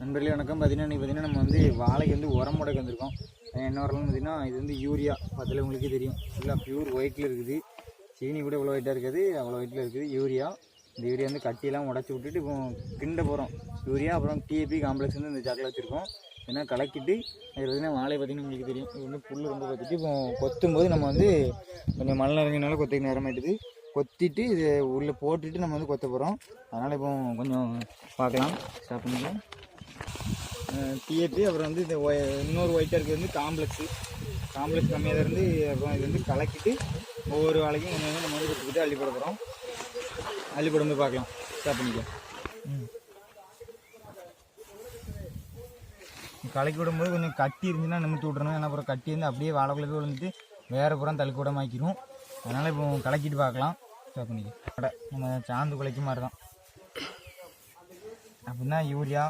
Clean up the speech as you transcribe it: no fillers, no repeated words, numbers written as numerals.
நண்பர்களே வணக்கம். பார்த்தீங்கன்னா நம்ம வந்து வாழைக்கு வந்து உரம் முடக்கு வந்திருக்கோம். என்ன உரம்னு பார்த்தீங்கன்னா இது வந்து யூரியா. பார்த்தாலே உங்களுக்கே தெரியும், ஃபுல்லாக பியூர் ஒயிட்டில் இருக்குது. சீனி கூட இவ்வளோ ஒயிட்டாக இருக்காது, அவ்வளோ ஒயிட்டில் இருக்குது யூரியா. இந்த யூரியா வந்து கட்டியெல்லாம் உடச்சி விட்டுட்டு இப்போ கிண்ட போகிறோம். யூரியா அப்புறம் டிஏபி காம்ப்ளெக்ஸ் வந்து இந்த சாக்கில் வச்சுருக்கோம். ஏன்னா கலக்கிட்டு இது பார்த்தீங்கன்னா வாழை பார்த்தீங்கன்னா உங்களுக்கு தெரியும், இது வந்து புல் ரொம்ப பார்த்துட்டு இப்போ கொத்தும்போது நம்ம வந்து கொஞ்சம் மழை நிறைஞ்சனால கொத்தைக்கு நேரமாயிட்டுது. கொத்திட்டு இது உள்ளே போட்டுட்டு நம்ம வந்து கொத்த போகிறோம். அதனால் இப்போ கொஞ்சம் பார்க்கலாம், ஸ்டார்ட் பண்ணிக்கலாம். டிஏபி அப்புறம் வந்து இந்த இன்னொரு ஒயிட்டாக இருக்கிறது வந்து காம்ப்ளெக்ஸ் கம்மியாக இருந்து அப்புறம் இது வந்து கலக்கிட்டு ஒவ்வொரு வாழைக்கும் கொஞ்சம் கொஞ்சம் நம்ம வந்து கொடுத்துக்கிட்டு அள்ளி போட போகிறோம். அள்ளி போடும்போது பார்க்கலாம், ஸ்டார்ட் பண்ணிக்கலாம். கலக்கி விடும்போது கொஞ்சம் கட்டி இருந்துச்சுன்னா நிமித்தி விட்றணும். ஏன்னா அப்புறம் கட்டி வந்து அப்படியே வாழைக்குள்ளே போய் விழுந்துட்டு வேறு புறம் தழுக்கு விட மாக்கிடும். அதனால் இப்போ கலக்கிட்டு பார்க்கலாம், ஸ்டார்ட் பண்ணிக்கலாம். நம்ம சாந்து குலைக்கு மாதிரி தான் அப்படின்னா யூரியா